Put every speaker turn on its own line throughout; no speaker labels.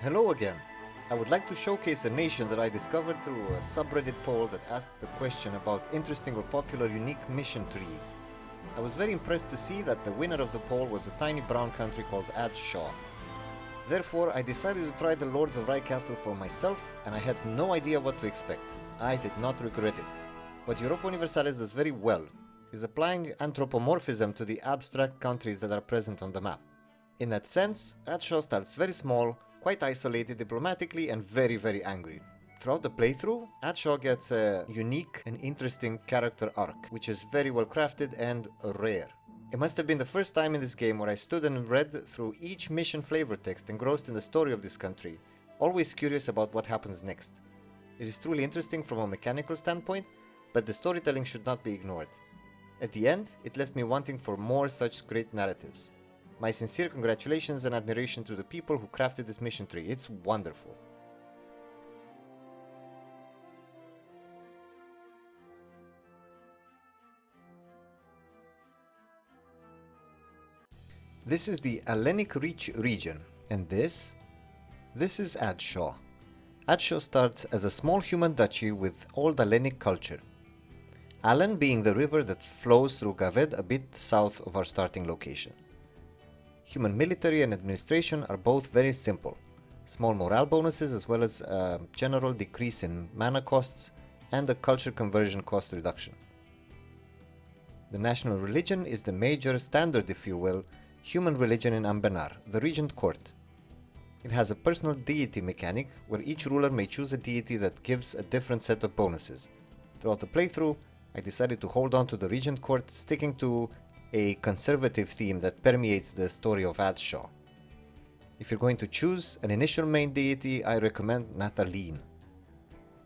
Hello again. I would like to showcase a nation that I discovered through a subreddit poll that asked the question about interesting or popular unique mission trees. I was very impressed to see that the winner of the poll was a tiny brown country called Adshaw. Therefore, I decided to try the Lords of Rye Castle for myself, and I had no idea what to expect. I did not regret it. What Europa Universalis does very well is applying anthropomorphism to the abstract countries that are present on the map. In that sense, Adshaw starts very small, quite isolated diplomatically, and very angry. Throughout the playthrough, Adshaw gets a unique and interesting character arc, which is very well crafted and rare. It must have been the first time in this game where I stood and read through each mission flavor text engrossed in the story of this country, always curious about what happens next. It is truly interesting from a mechanical standpoint, but the storytelling should not be ignored. At the end, it left me wanting for more such great narratives. My sincere congratulations and admiration to the people who crafted this mission tree. It's wonderful. This is the Hellenic Reach region, and this is Adshaw. Adshaw starts as a small human duchy with old Hellenic culture. Allen being the river that flows through Gaved a bit south of our starting location. Human military and administration are both very simple. Small morale bonuses as well as a general decrease in mana costs and a culture conversion cost reduction. The national religion is the major standard, if you will, human religion in Anbennar, the regent court. It has a personal deity mechanic where each ruler may choose a deity that gives a different set of bonuses. Throughout the playthrough, I decided to hold on to the regent court, sticking to a conservative theme that permeates the story of Adshaw. If you're going to choose an initial main deity, I recommend Nathaline.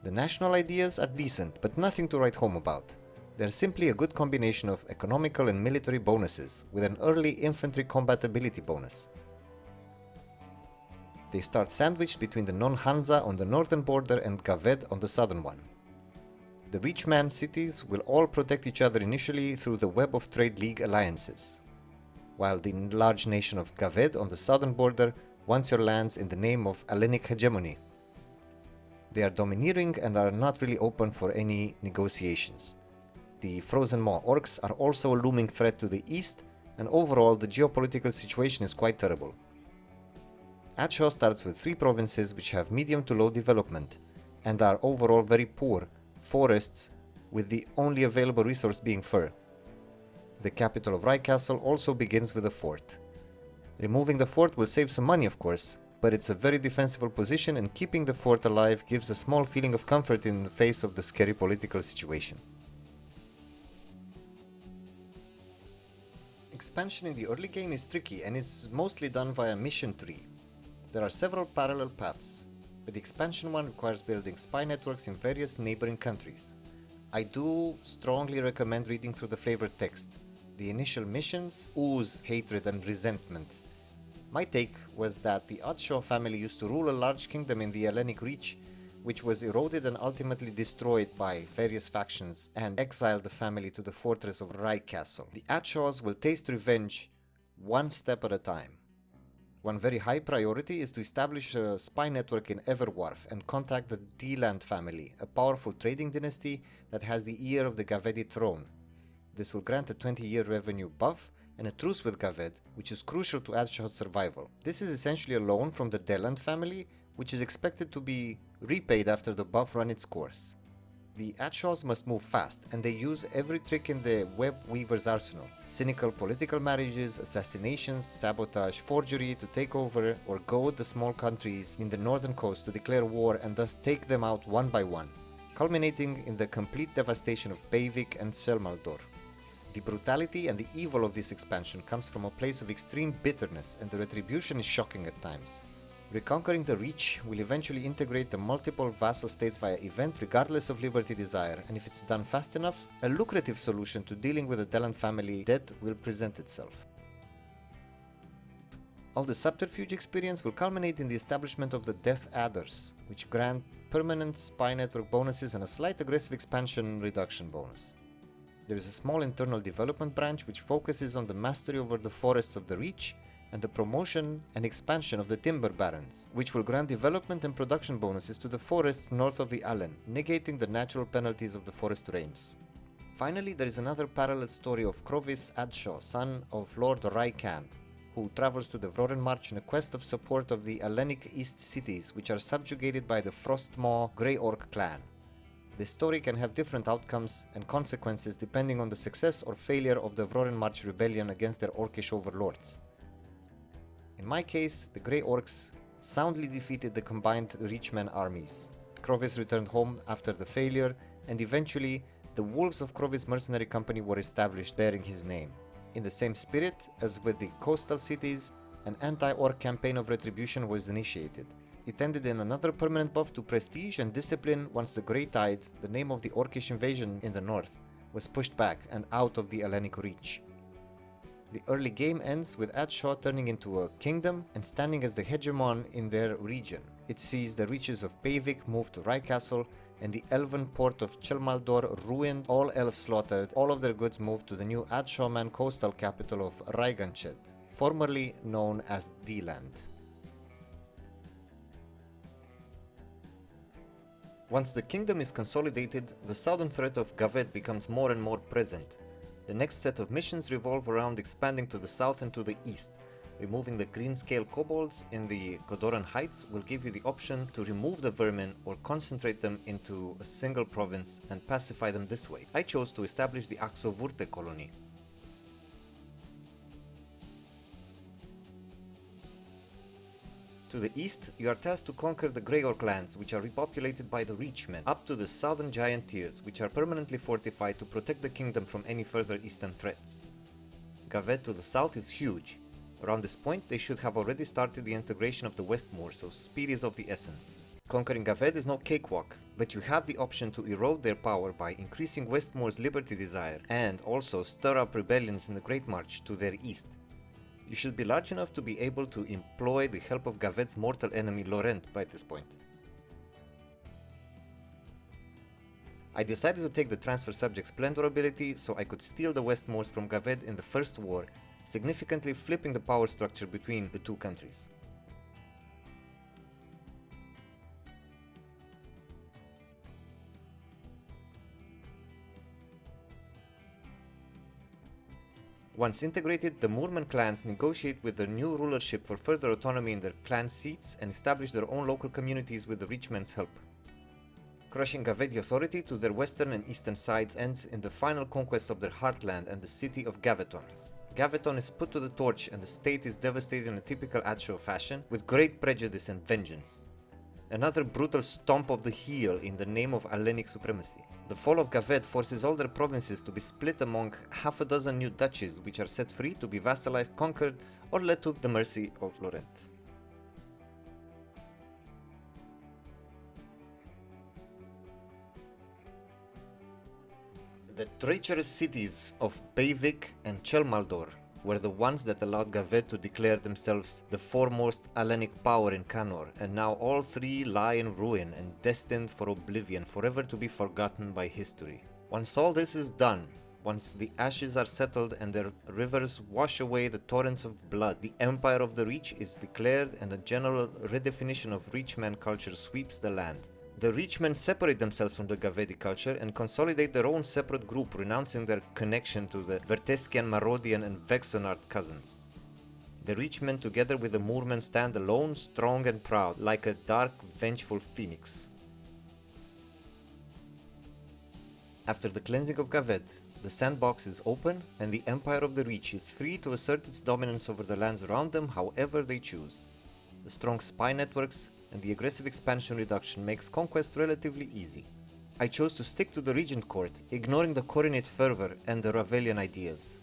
The national ideas are decent, but nothing to write home about. They're simply a good combination of economical and military bonuses, with an early infantry combatability bonus. They start sandwiched between the non-Hansa on the northern border and Gaved on the southern one. The Reachman cities will all protect each other initially through the Web of Trade League alliances, while the large nation of Gaved on the southern border wants your lands in the name of Hellenic hegemony. They are domineering and are not really open for any negotiations. The Frozen Maw orcs are also a looming threat to the east, and overall the geopolitical situation is quite terrible. Adshaw starts with 3 provinces which have medium to low development, and are overall very poor forests, with the only available resource being fur. The capital of Rye Castle also begins with a fort. Removing the fort will save some money, of course, but it's a very defensible position, and keeping the fort alive gives a small feeling of comfort in the face of the scary political situation. Expansion in the early game is tricky, and it's mostly done via mission tree. There are several parallel paths, but the expansion one requires building spy networks in various neighboring countries. I do strongly recommend reading through the flavored text. The initial missions ooze hatred and resentment. My take was that the Adshaw family used to rule a large kingdom in the Hellenic Reach, which was eroded and ultimately destroyed by various factions and exiled the family to the fortress of Rye Castle. The Adshaws will taste revenge one step at a time. One very high priority is to establish a spy network in Everwharf and contact the D-Land family, a powerful trading dynasty that has the ear of the Gavedi throne. This will grant a 20-year revenue buff and a truce with Gaved, which is crucial to Adshaw's survival. This is essentially a loan from the D-Land family, which is expected to be repaid after the buff run its course. The Adshaws must move fast, and they use every trick in the web weaver's arsenal. Cynical political marriages, assassinations, sabotage, forgery to take over or goad the small countries in the northern coast to declare war and thus take them out one by one, culminating in the complete devastation of Beivik and Selmaldor. The brutality and the evil of this expansion comes from a place of extreme bitterness, and the retribution is shocking at times. Reconquering the Reach will eventually integrate the multiple vassal states via event regardless of liberty desire, and if it's done fast enough, a lucrative solution to dealing with the Deland family debt will present itself. All the subterfuge experience will culminate in the establishment of the Death Adders, which grant permanent spy network bonuses and a slight aggressive expansion reduction bonus. There is a small internal development branch which focuses on the mastery over the forests of the Reach and the promotion and expansion of the timber barons, which will grant development and production bonuses to the forests north of the Allen, negating the natural penalties of the forest ranges. Finally, there is another parallel story of Crovis Adshaw, son of Lord Raikan, who travels to the Vrorenmarch in a quest of support of the Hellenic East cities, which are subjugated by the Frostmaw Grey Orc clan. This story can have different outcomes and consequences depending on the success or failure of the Vrorenmarch rebellion against their orcish overlords. In my case, the Grey Orcs soundly defeated the combined Reachmen armies. Crovis returned home after the failure, and eventually the Wolves of Crovis Mercenary Company were established bearing his name. In the same spirit as with the coastal cities, an anti-orc campaign of retribution was initiated. It ended in another permanent buff to prestige and discipline once the Grey Tide, the name of the orcish invasion in the north, was pushed back and out of the Hellenic reach. The early game ends with Adshaw turning into a kingdom and standing as the hegemon in their region. It sees the reaches of Pavik moved to Rykastle, and the elven port of Chelmaldor ruined, all elves slaughtered, all of their goods moved to the new Adshawman coastal capital of Ryganched, formerly known as D-Land. Once the kingdom is consolidated, the southern threat of Gaved becomes more and more present. The next set of missions revolve around expanding to the south and to the east. Removing the green-scale kobolds in the Godoran Heights will give you the option to remove the vermin or concentrate them into a single province and pacify them this way. I chose to establish the Axovurte colony. To the east, you are tasked to conquer the Grey Orc lands, which are repopulated by the Reachmen, up to the southern giant tiers, which are permanently fortified to protect the kingdom from any further eastern threats. Gaved to the south is huge. Around this point, they should have already started the integration of the Westmoor, so speed is of the essence. Conquering Gaved is no cakewalk, but you have the option to erode their power by increasing Westmoor's liberty desire, and also stir up rebellions in the Great March to their east. You should be large enough to be able to employ the help of Gaved's mortal enemy Laurent by this point. I decided to take the transfer subject Splendor ability so I could steal the Westmoors from Gaved in the First War, significantly flipping the power structure between the two countries. Once integrated, the Moorman clans negotiate with the new rulership for further autonomy in their clan seats and establish their own local communities with the Reachmen's help. Crushing Gavedi authority to their western and eastern sides ends in the final conquest of their heartland and the city of Gaveton. Gaveton is put to the torch and the state is devastated in a typical Adshaw fashion, with great prejudice and vengeance. Another brutal stomp of the heel in the name of Hellenic supremacy. The fall of Gaved forces all their provinces to be split among half a dozen new duchies, which are set free to be vassalized, conquered, or led to the mercy of Laurent. The treacherous cities of Beivik and Chelmaldor were the ones that allowed Gaved to declare themselves the foremost Hellenic power in Canor, and now all three lie in ruin and destined for oblivion, forever to be forgotten by history. Once all this is done, once the ashes are settled and their rivers wash away the torrents of blood, the Empire of the Reach is declared and a general redefinition of Reachman culture sweeps the land. The Reachmen separate themselves from the Gavedi culture and consolidate their own separate group, renouncing their connection to the Verteskian, Marodian and Vexonard cousins. The Reachmen together with the Moormen stand alone, strong and proud, like a dark, vengeful phoenix. After the cleansing of Gaved, the sandbox is open and the Empire of the Reach is free to assert its dominance over the lands around them however they choose. The strong spy networks and the aggressive expansion reduction makes conquest relatively easy. I chose to stick to the Regent Court, ignoring the Coronate fervor and the Ravelian ideas.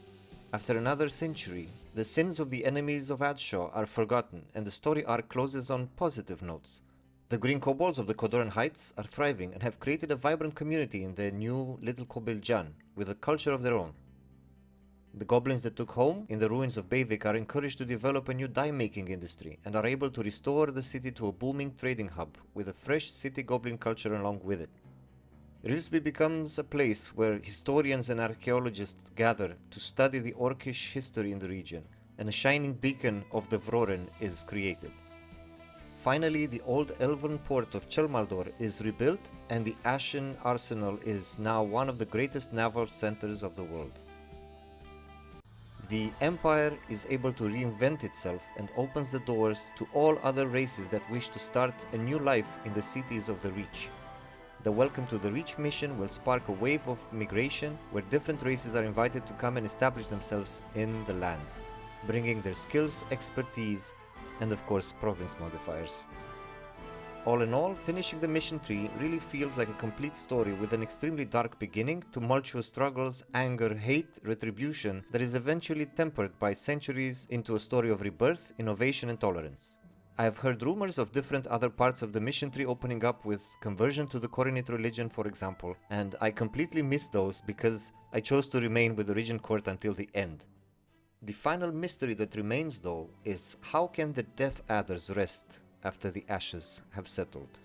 After another century, the sins of the enemies of Adshaw are forgotten and the story arc closes on positive notes. The Green Kobolds of the Kodoran Heights are thriving and have created a vibrant community in their new Little Kobiljan, with a culture of their own. The goblins that took home in the ruins of Beivik are encouraged to develop a new dye-making industry and are able to restore the city to a booming trading hub with a fresh city goblin culture along with it. Rilsby becomes a place where historians and archaeologists gather to study the orcish history in the region, and a shining beacon of the Vroren is created. Finally, the old elven port of Chelmaldor is rebuilt, and the Ashen Arsenal is now one of the greatest naval centers of the world. The Empire is able to reinvent itself and opens the doors to all other races that wish to start a new life in the cities of the Reach. The Welcome to the Reach mission will spark a wave of migration where different races are invited to come and establish themselves in the lands, bringing their skills, expertise, and of course province modifiers. All in all, finishing the mission tree really feels like a complete story with an extremely dark beginning, tumultuous struggles, anger, hate, retribution that is eventually tempered by centuries into a story of rebirth, innovation and tolerance. I have heard rumors of different other parts of the mission tree opening up with conversion to the Coronate religion, for example, and I completely missed those because I chose to remain with the Regent Court until the end. The final mystery that remains though is how can the Death Adders rest after the ashes have settled?